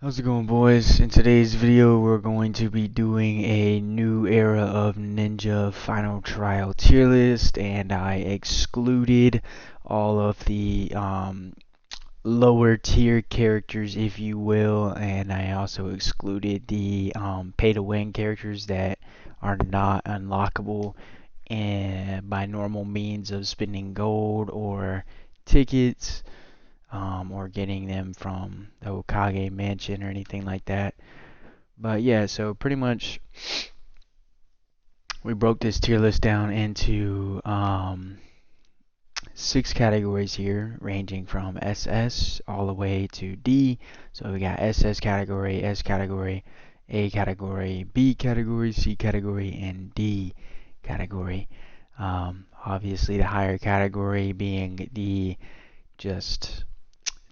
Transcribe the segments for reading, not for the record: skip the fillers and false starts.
How's it going, boys? In today's video, we're going to be doing a new era of Ninja Final Trial tier list, and I excluded all of the lower tier characters, if you will, and I also excluded the pay to win characters that are not unlockable and by normal means of spending gold or tickets or getting them from the Okage Mansion or anything like that. But yeah, so pretty much we broke this tier list down into 6 categories here, ranging from SS all the way to D. So we got SS category, S category, A category, B category, C category, and D category. Obviously, the higher category being the just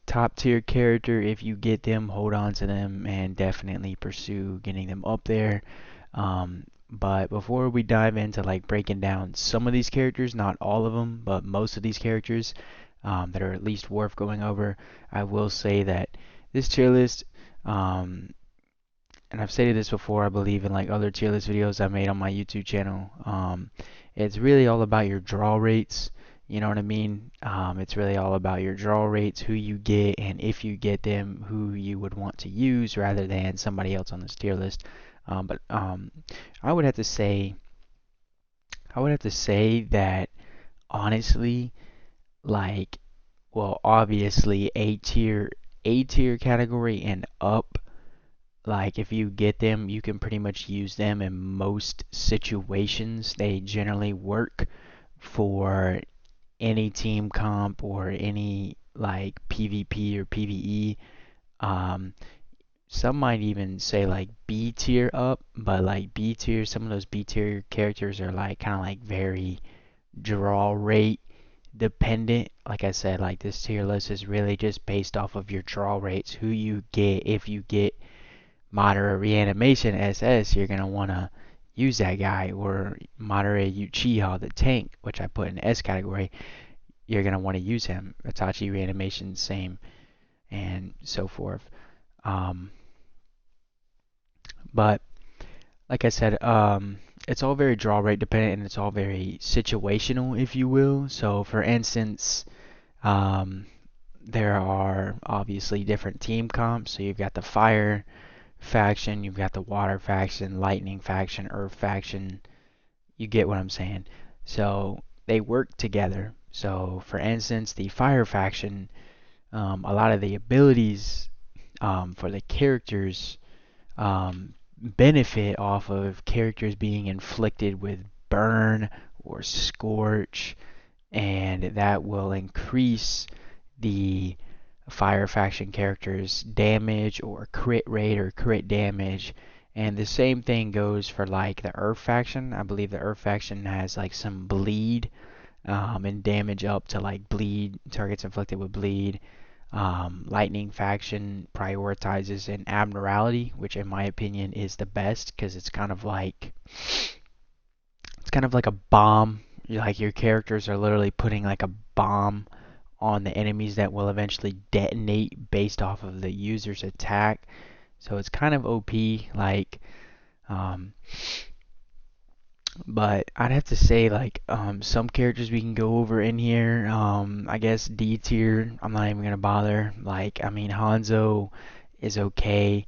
top tier character. If you get them, hold on to them and definitely pursue getting them up there. But before we dive into like breaking down some of these characters, not all of them, but most of these characters that are at least worth going over, I will say that this tier list, and I've stated this before, I believe in like other tier list videos I made on my YouTube channel. It's really all about your draw rates. You know what I mean? It's really all about your draw rates, who you get, and if you get them, who you would want to use rather than somebody else on this tier list. But I would have to say, I would have to say that honestly, like, well, obviously A tier category and up, like if you get them, you can pretty much use them in most situations. They generally work for any team comp or any like PvP or PVE. Um, some might even say like B tier up, but like B tier, some of those B tier characters are like kind of like very draw rate dependent. Like I said, like this tier list is really just based off of your draw rates, who you get. If you get moderate reanimation SS, you're gonna wanna use that guy, or moderate Uchiha the tank, which I put in S category, you're going to want to use him. Itachi reanimation, same, and so forth. Um, but like I said, it's all very draw rate dependent and it's all very situational, if you will. So, for instance, um, there are obviously different team comps. So, you've got the fire faction, you've got the water faction, lightning faction, earth faction. You get what I'm saying. So, they work together. So, for instance, the fire faction, a lot of the abilities for the characters benefit off of characters being inflicted with burn or scorch, and that will increase the fire faction characters' damage or crit rate or crit damage. And the same thing goes for like the Earth faction. I believe the Earth faction has like some bleed and damage up to like bleed, targets inflicted with bleed. Lightning faction prioritizes an abnormality, which in my opinion is the best because it's kind of like a bomb. Like your characters are literally putting like a bomb on the enemies that will eventually detonate based off of the user's attack. So it's kind of OP. Um, but I'd have to say like some characters we can go over in here. I guess D tier. I'm not even gonna bother. Like I mean Hanzo is okay.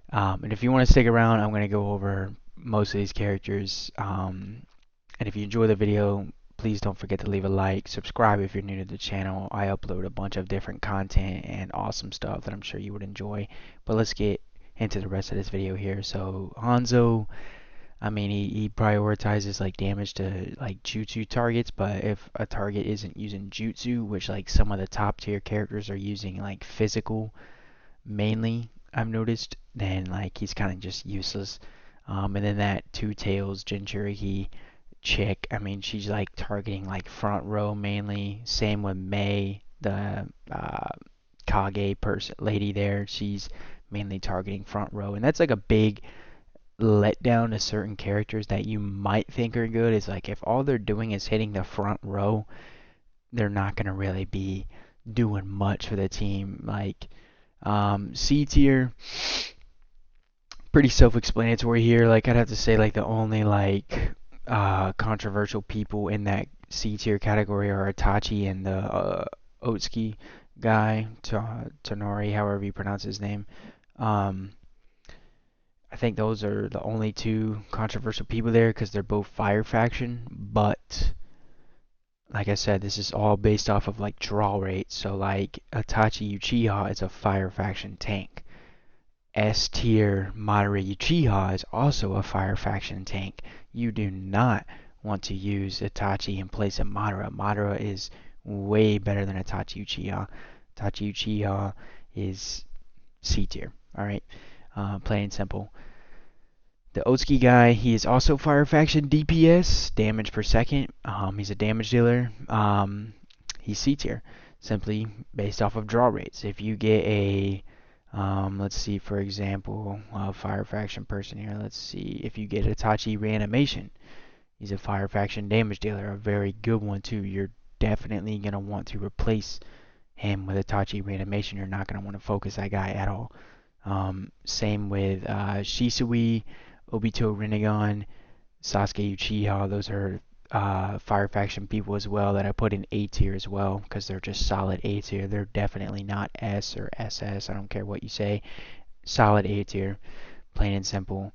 And if you want to stick around, I'm gonna go over most of these characters. And if you enjoy the video, please don't forget to leave a like, subscribe if you're new to the channel. I upload a bunch of different content and awesome stuff that I'm sure you would enjoy. But let's get into the rest of this video here. So Hanzo, I mean, he prioritizes like damage to like jutsu targets, but if a target isn't using jutsu, which like some of the top tier characters are using like physical mainly, I've noticed, then like he's kind of just useless. And then that Two Tails Jinchuriki chick, I mean, she's like targeting like front row mainly. Same with Mei, the Kage person lady there. She's mainly targeting front row, and that's like a big let down to certain characters that you might think are good. Is like if all they're doing is hitting the front row, they're not gonna really be doing much for the team. Like C tier, pretty self-explanatory here. Like I'd have to say like the only like controversial people in that C tier category are Itachi and the Otsuki guy, Tonori, however you pronounce his name. Um, I think those are the only two controversial people there because they're both fire faction. But like I said, this is all based off of like draw rate. So like Itachi Uchiha is a fire faction tank. S tier Madara Uchiha is also a fire faction tank. You do not want to use Itachi in place of Madara. Madara is way better than Itachi Uchiha. Itachi Uchiha is C tier. Alright, plain and simple. The Otsuki guy, he is also fire faction DPS, damage per second. He's a damage dealer. He's C tier, simply based off of draw rates. If you get a, let's see, for example, a fire faction person here. Let's see if you get Itachi Reanimation. He's a fire faction damage dealer, a very good one too. You're definitely gonna want to replace him with Itachi Reanimation. You're not gonna want to focus that guy at all. Same with Shisui, Obito Rinnegan, Sasuke Uchiha. Those are fire faction people as well that I put in A tier as well because they're just solid A tier. They're definitely not S or SS. I don't care what you say. Solid A tier, plain and simple.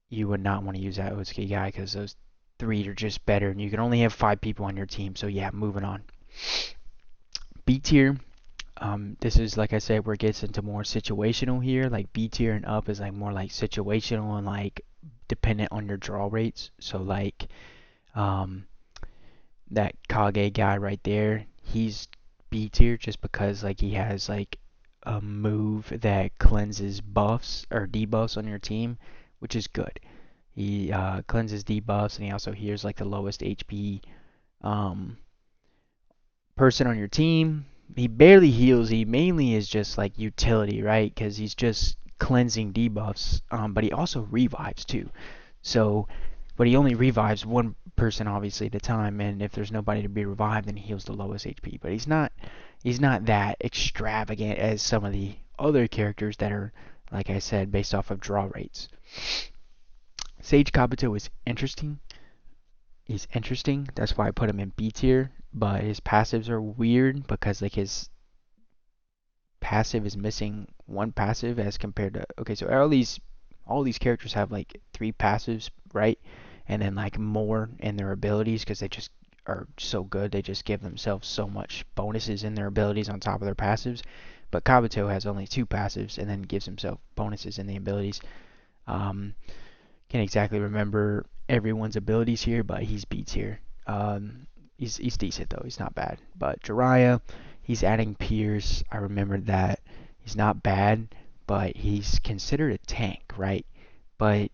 You would not want to use that Otsuki guy because those three are just better, and you can only have 5 people on your team. So yeah, moving on. B tier. This is like I said, where it gets into more situational here. Like B tier and up is like more like situational and like dependent on your draw rates. So like um, that Kage guy right there, he's B tier just because like he has like a move that cleanses buffs or debuffs on your team, which is good. He cleanses debuffs and he also heals like the lowest HP um, person on your team. He barely heals. He mainly is just like utility, right? Because he's just cleansing debuffs. But he also revives too. So, but he only revives one person obviously at a time. And if there's nobody to be revived, then he heals the lowest HP. But he's not that extravagant as some of the other characters that are, like I said, based off of draw rates. Sage Kabuto is interesting. He's interesting. That's why I put him in B tier. But his passives are weird because like his passive is missing one passive as compared to, okay, so all these characters have like 3 passives, right? And then like more in their abilities because they just are so good. They just give themselves so much bonuses in their abilities on top of their passives. But Kabuto has only 2 passives and then gives himself bonuses in the abilities. Um, can't exactly remember everyone's abilities here, but he's B tier. He's decent though. He's not bad. But Jiraiya, he's adding Pierce. I remember that. He's not bad, but he's considered a tank, right? But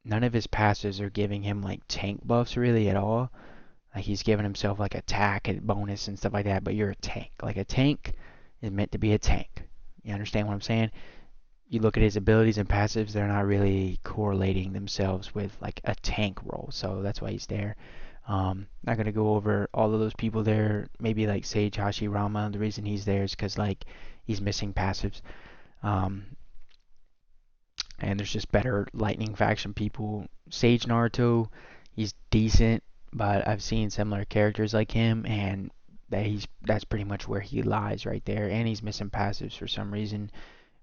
none of his passives are giving him like tank buffs really at all. Like he's giving himself like attack and bonus and stuff like that, but you're a tank. Like a tank is meant to be a tank. You understand what I'm saying? You look at his abilities and passives, they're not really correlating themselves with like a tank role. So that's why he's there. Not gonna go over all of those people there. Maybe like Sage Hashirama. The reason he's there is because like he's missing passives. Um, and there's just better lightning faction people. Sage Naruto, he's decent, but I've seen similar characters like him, and that's pretty much where he lies right there. And he's missing passives for some reason.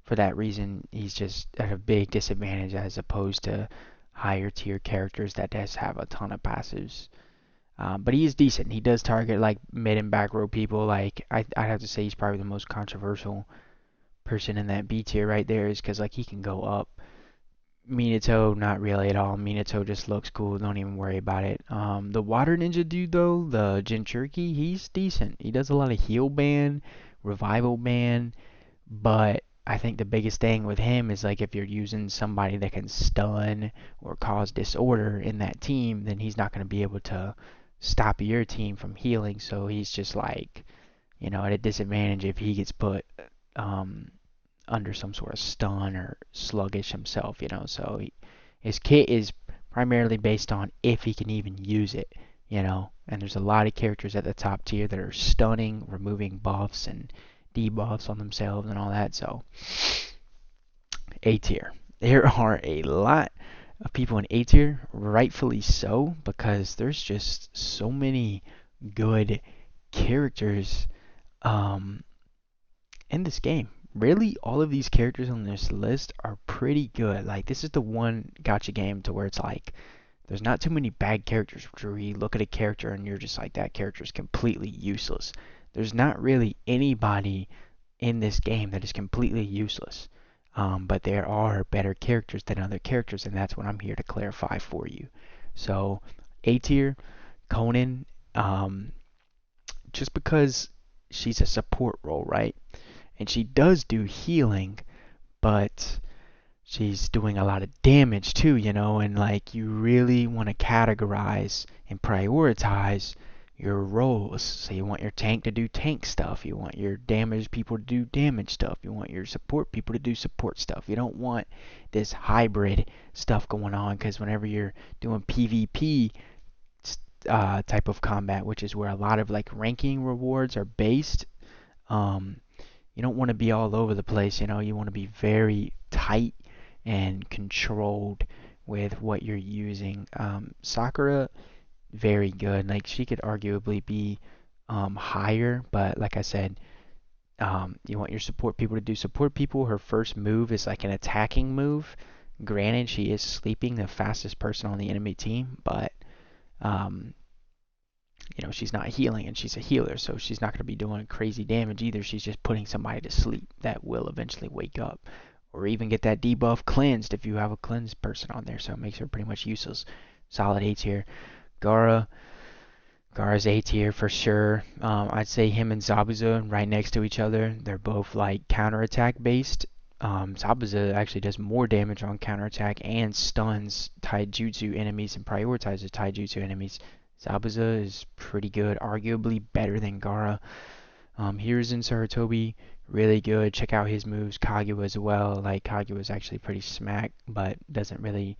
For that reason, he's just at a big disadvantage as opposed to higher tier characters that does have a ton of passives. But he is decent. He does target like mid and back row people. Like I'd have to say he's probably the most controversial person in that B tier right there, is because like he can go up. Minato, not really at all. Minato just looks cool. Don't even worry about it. The water ninja dude though, the Jinchuriki, he's decent. He does a lot of heal ban, revival ban, but I think the biggest thing with him is like if you're using somebody that can stun or cause disorder in that team, then he's not going to be able to stop your team from healing. So he's just like, at a disadvantage if he gets put um, under some sort of stun or sluggish himself. So his kit is primarily based on if he can even use it. And there's a lot of characters at the top tier that are stunning, removing buffs and debuffs on themselves and all that. So A tier. There are a lot of people in A tier, rightfully so, because there's just so many good characters um, in this game. Really, all of these characters on this list are pretty good. Like, this is the one gacha game to where it's like, there's not too many bad characters where you look at a character and you're just like, that character is completely useless. There's not really anybody in this game that is completely useless. But there are better characters than other characters, and that's what I'm here to clarify for you. So, A tier, Conan, just because she's a support role, right? And she does do healing, but she's doing a lot of damage too, and like you really want to categorize and prioritize your roles. So you want your tank to do tank stuff, you want your damage people to do damage stuff, you want your support people to do support stuff. You don't want this hybrid stuff going on, because whenever you're doing PvP type of combat, which is where a lot of like ranking rewards are based, um, you don't want to be all over the place. You want to be very tight and controlled with what you're using. Sakura, very good. Like, she could arguably be higher, but like I said, you want your support people to do support people. Her first move is like an attacking move. Granted, she is sleeping the fastest person on the enemy team, but um, she's not healing, and she's a healer, so she's not going to be doing crazy damage either. She's just putting somebody to sleep that will eventually wake up, or even get that debuff cleansed if you have a cleansed person on there, so it makes her pretty much useless. Solid A tier. Gaara's A tier for sure. I'd say him and Zabuza right next to each other. They're both like counterattack based. Zabuza actually does more damage on counterattack and stuns taijutsu enemies and prioritizes taijutsu enemies. Zabuza is pretty good, arguably better than Gaara. Hiruzen Sarutobi, really good. Check out his moves. Kaguya as well. Like, Kaguya is actually pretty smack, but doesn't really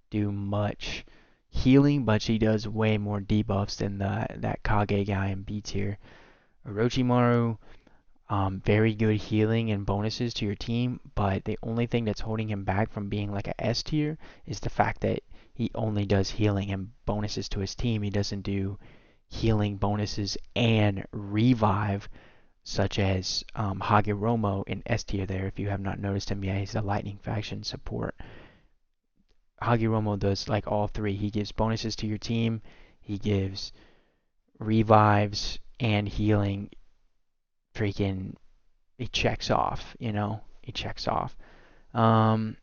do much healing, but she does way more debuffs than that Kage guy in B tier. Orochimaru, very good healing and bonuses to your team, but the only thing that's holding him back from being like a S tier is the fact that he only does healing and bonuses to his team. He doesn't do healing bonuses and revive, such as Hagiromo in S tier there. If you have not noticed him yet, he's a lightning faction support. Hagiromo does like all three. He gives bonuses to your team, he gives revives and healing. Freaking, he checks off, he checks off. Um,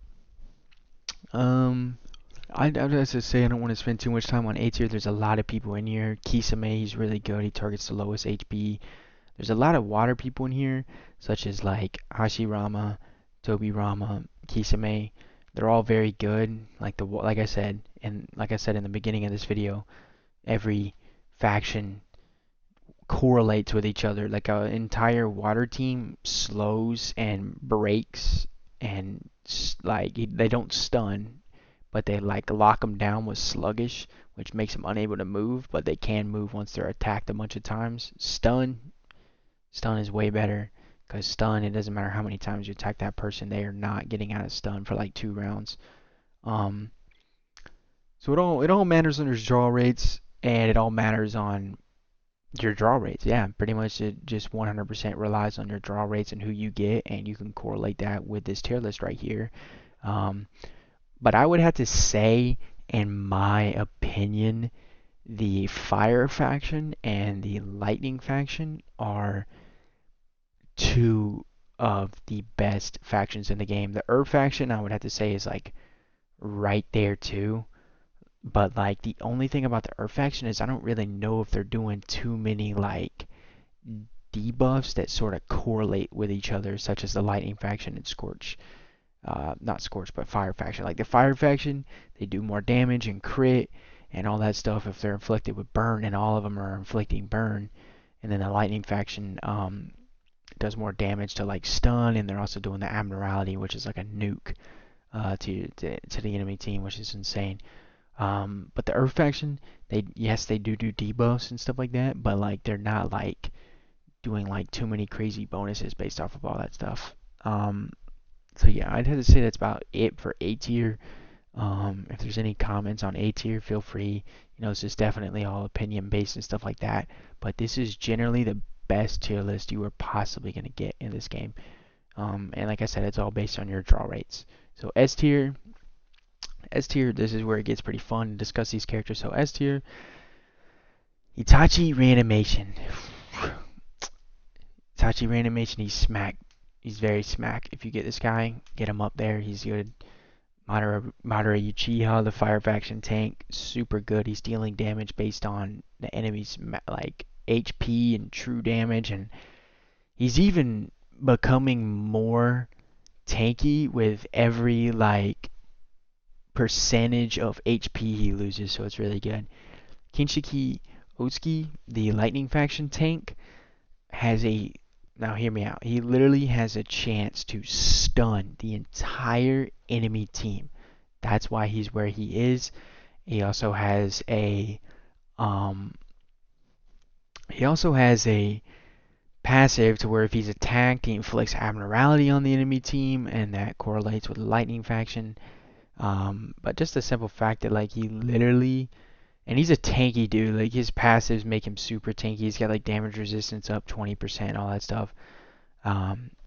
I was to say, I don't want to spend too much time on A tier. There's a lot of people in here. Kisame, he's really good. He targets the lowest HP. There's a lot of water people in here, such as like Hashirama, Tobirama, Kisame. They're all very good. Like I said in the beginning of this video, every faction correlates with each other. Like, an entire water team slows and breaks, and like they don't stun, but they like lock them down with sluggish, which makes them unable to move, but they can move once they're attacked a bunch of times. Stun is way better, because stun, it doesn't matter how many times you attack that person, they are not getting out of stun for like 2 rounds. So it all matters on your draw rates, and it all matters on your draw rates. Yeah, pretty much it just 100% relies on your draw rates and who you get, and you can correlate that with this tier list right here. But I would have to say, in my opinion, the Fire faction and the Lightning faction are two of the best factions in the game. The Earth faction, I would have to say, is like right there too. But like, the only thing about the Earth faction is I don't really know if they're doing too many like debuffs that sort of correlate with each other, such as the Lightning faction and Scorch. Not Scorch, but Fire faction. Like, the Fire faction, they do more damage and crit and all that stuff if they're inflicted with burn, and all of them are inflicting burn. And then the Lightning faction does more damage to like stun, and they're also doing the Abnormality, which is like a nuke to the enemy team, which is insane. But the Earth faction, they do debuffs and stuff like that, but like they're not like doing like too many crazy bonuses based off of all that stuff. Um, so yeah, I'd have to say that's about it for A tier. If there's any comments on A tier, feel free. This is definitely all opinion based and stuff like that. But this is generally the best tier list you are possibly going to get in this game. And like I said, it's all based on your draw rates. So S tier, this is where it gets pretty fun to discuss these characters. So S tier, Itachi Reanimation. Itachi Reanimation, he's smack. He's very smack. If you get this guy, get him up there. He's good. Madara Uchiha, the fire faction tank, super good. He's dealing damage based on the enemy's like HP and true damage, and he's even becoming more tanky with every like percentage of HP he loses, so it's really good. Kinshiki Otsuki, the lightning faction tank, has a now hear me out. He literally has a chance to stun the entire enemy team. That's why he's where he is. He also has a um he also has a passive to where if he's attacked, he inflicts abnormality on the enemy team, and that correlates with the lightning faction. But just the simple fact that like he literally and he's a tanky dude. Like his passives make him super tanky. He's got like damage resistance up 20%, all that stuff.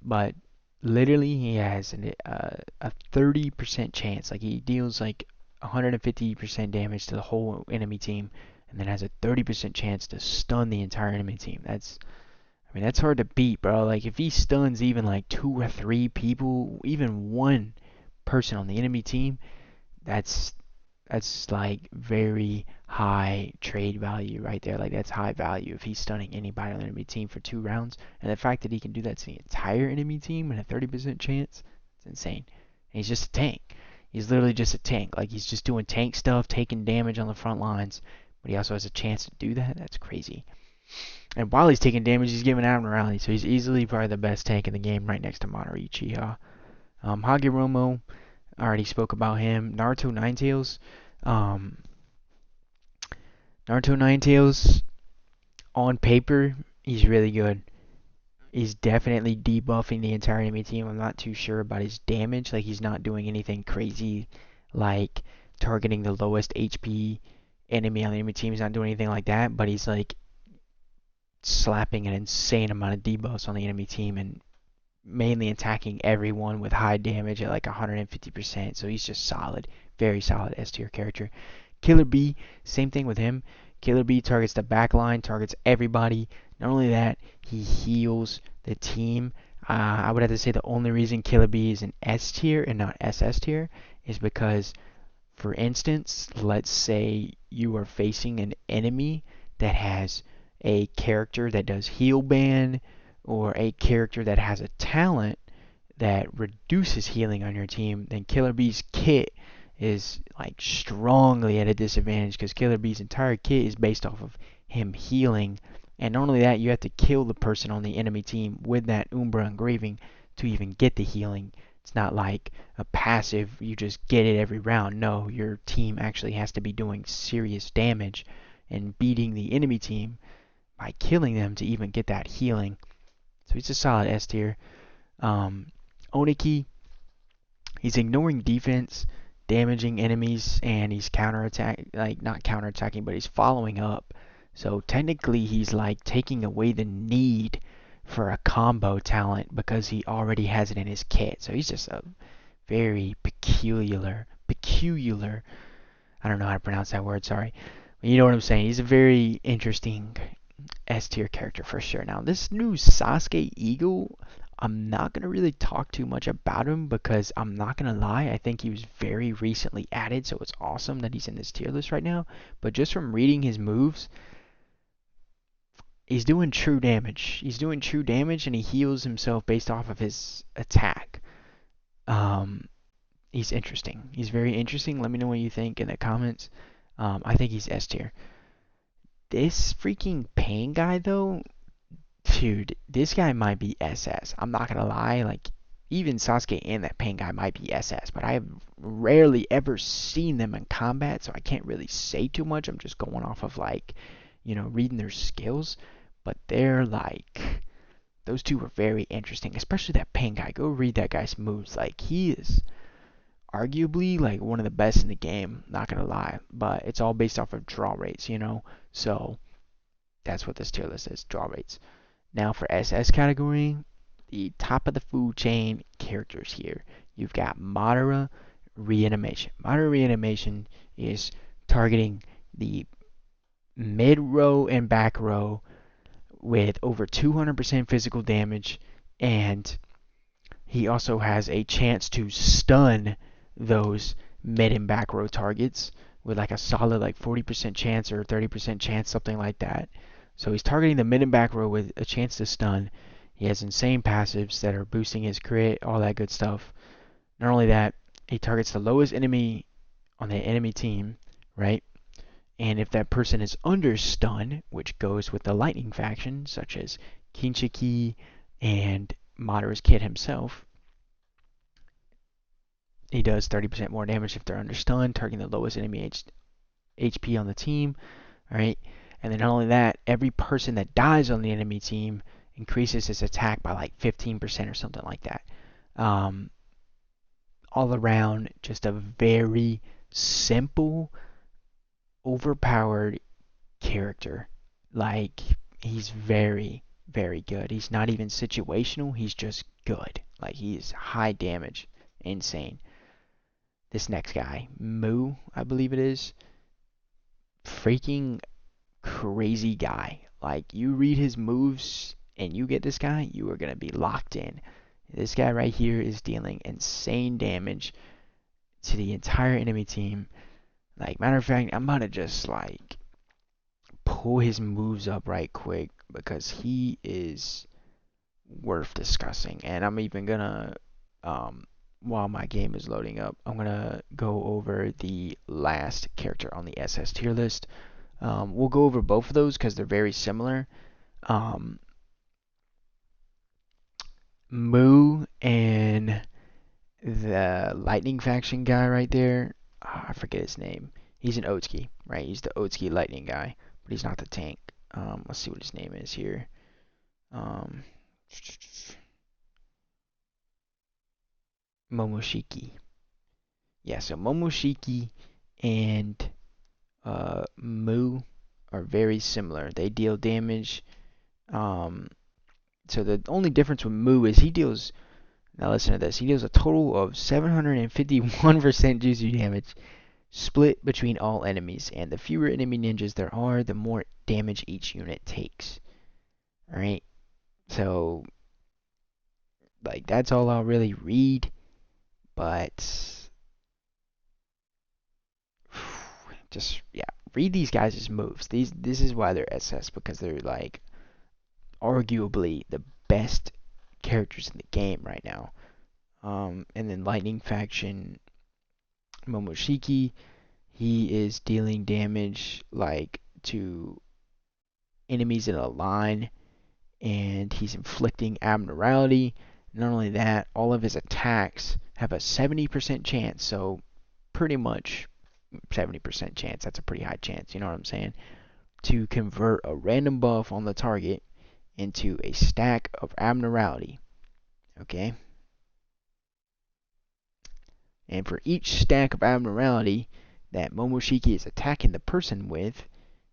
But literally he has a 30% chance. Like he deals like 150% damage to the whole enemy team, and then has a 30% chance to stun the entire enemy team. That's hard to beat, bro. Like if he stuns even like 2 or 3 people, even one person on the enemy team, that's like very high trade value right there. Like that's high value if he's stunning anybody on the enemy team for 2 rounds. And the fact that he can do that to the entire enemy team and a 30% chance, it's insane. And he's just a tank. He's literally just a tank. Like he's just doing tank stuff, taking damage on the front lines. But he also has a chance to do that. That's crazy. And while he's taking damage, he's giving out morality. So he's easily probably the best tank in the game right next to Madara Uchiha. Hagiromo, I already spoke about him. Naruto Ninetales. Um, Naruto Ninetales, on paper, he's really good. He's definitely debuffing the entire enemy team. I'm not too sure about his damage. Like, he's not doing anything crazy like targeting the lowest HP enemy on the enemy team. He's not doing anything like that, but he's like slapping an insane amount of debuffs on the enemy team and mainly attacking everyone with high damage at like 150%. So he's just solid, very solid S tier character. Killer Bee, same thing with him. Killer Bee targets the back line, targets everybody. Not only that, he heals the team. I would have to say the only reason Killer Bee is an S tier and not SS tier is because, for instance, let's say you are facing an enemy that has a character that does heal ban, or a character that has a talent that reduces healing on your team, then Killer Bee's kit is like strongly at a disadvantage because Killer Bee's entire kit is based off of him healing. And not only that, you have to kill the person on the enemy team with that Umbra engraving to even get the healing. It's not like a passive, you just get it every round. No, your team actually has to be doing serious damage and beating the enemy team by killing them to even get that healing. So he's a solid S tier. Oniki, he's ignoring defense, damaging enemies, and he's not counterattacking, but he's following up. So technically he's like taking away the need for a combo talent because he already has it in his kit. So he's just a very peculiar, I don't know how to pronounce that word, sorry. But you know what I'm saying. He's a very interesting S tier character for sure. Now, this new Sasuke Eagle, I'm not going to really talk too much about him because I'm not going to lie, I think he was very recently added, so it's awesome that he's in this tier list right now. But just from reading his moves, he's doing true damage. He's doing true damage and he heals himself based off of his attack. He's interesting. He's very interesting. Let me know what you think in the comments. I think he's S tier. This freaking pain guy though, dude, this guy might be SS. I'm not gonna lie, like even Sasuke and that pain guy might be SS, but I have rarely ever seen them in combat, so I can't really say too much. I'm just going off of like, reading their skills. but they're like, those two are very interesting, especially that Pain guy. Go read that guy's moves. Like, he is arguably like one of the best in the game, not gonna lie, but it's all based off of draw rates, you know? So that's what this tier list is, draw rates. Now for SS category, the top of the food chain characters here. You've got Madara Reanimation. Madara Reanimation is targeting the mid row and back row with over 200% physical damage, and he also has a chance to stun those mid and back row targets with like a solid like 40% chance or 30% chance, something like that. So he's targeting the mid and back row with a chance to stun. He has insane passives that are boosting his crit, all that good stuff. Not only that, he targets the lowest enemy on the enemy team, right? And if that person is under stun, which goes with the lightning faction, such as Kinshiki and Madara's kid himself, he does 30% more damage if they're under stun, targeting the lowest enemy HP on the team, right? And then not only that, every person that dies on the enemy team increases his attack by like 15% or something like that. All around, just a very simple, overpowered character. Like, he's very, very good. He's not even situational, he's just good. Like, he is high damage. Insane. This next guy, Moo, I believe it is. Freaking crazy guy. Like, you read his moves and you get this guy, you are going to be locked in. This guy right here is dealing insane damage to the entire enemy team. Like, matter of fact, I'm about to just like pull his moves up right quick because he is worth discussing. And I'm even gonna, while my game is loading up, I'm gonna go over the last character on the SS tier list. We'll go over both of those because they're very similar. Moo and the Lightning faction guy right there, I forget his name. He's an Otsuki, right? He's the Otsuki Lightning guy, but he's not the tank. Let's see what his name is here. Um, Momoshiki. Yeah, so Momoshiki and Moo are very similar. They deal damage. So the only difference with Moo is he deals. Now listen to this. He deals a total of 751% juicy damage, split between all enemies, and the fewer enemy ninjas there are, the more damage each unit takes. Alright? So, like, that's all I'll really read, but just, yeah, read these guys' moves. This is why they're SS, because they're, like, arguably the best characters in the game right now. And then Lightning Faction, Momoshiki, he is dealing damage like to enemies in a line, and he's inflicting abnormality. Not only that, all of his attacks have a 70% chance, so pretty much 70% chance, that's a pretty high chance, you know what I'm saying, to convert a random buff on the target into a stack of abnormality. Okay? And for each stack of abnormality that Momoshiki is attacking the person with,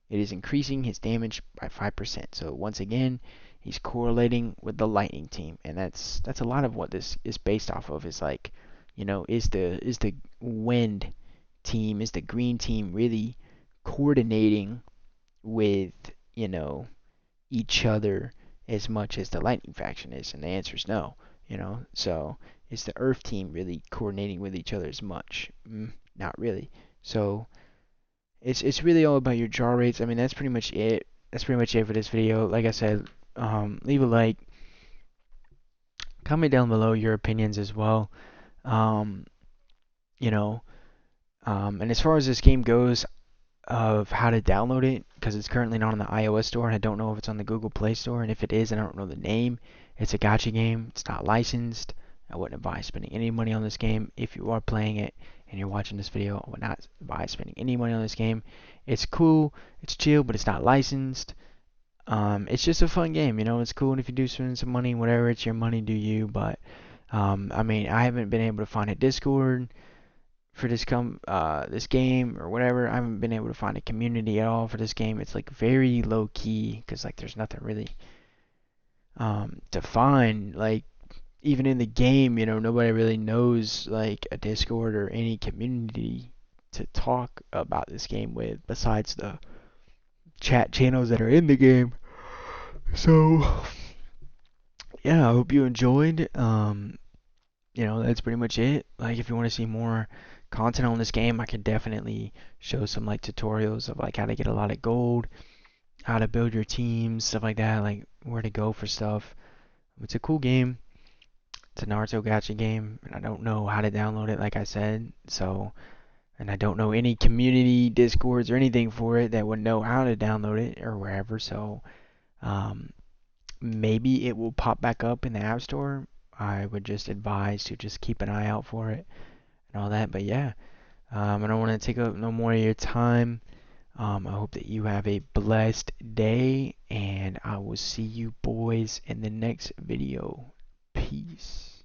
it is increasing his damage by 5%. So once again, he's correlating with the lightning team, and that's a lot of what this is based off of. Is like, you know, is the wind team, is the green team really coordinating with, you know, each other as much as the lightning faction is? And the answer is no. You know, so is the earth team really coordinating with each other as much? Not really. So it's really all about your draw rates. I mean, that's pretty much it. That's pretty much it for this video. Like I said, leave a like, comment down below your opinions as well. Um, you know, and as far as this game goes, of how to download it, because it's currently not on the iOS store, and I don't know if it's on the Google Play Store, and if it is, I don't know the name. It's a gacha game. It's not licensed. I wouldn't advise spending any money on this game. If you are playing it and you're watching this video, I would not advise spending any money on this game. It's cool, it's chill, but it's not licensed. It's just a fun game, you know. It's cool if you do spend some money, whatever. It's your money, do you? But I mean, I haven't been able to find a Discord for this game or whatever. I haven't been able to find a community at all for this game. It's like very low key because like there's nothing really to find. Like even in the game, you know, nobody really knows like a Discord or any community to talk about this game with besides the chat channels that are in the game. So yeah, I hope you enjoyed. You know, that's pretty much it. Like if you want to see more content on this game, I could definitely show some like tutorials of like how to get a lot of gold, how to build your teams, stuff like that, like where to go for stuff. It's a cool game. It's a Naruto Gacha game, and I don't know how to download it, like I said. So, and I don't know any community discords or anything for it that would know how to download it or wherever. So, um, maybe it will pop back up in the App Store. I would just advise to just keep an eye out for it and all that. But yeah, I don't want to take up no more of your time. I hope that you have a blessed day, and I will see you boys in the next video. Peace.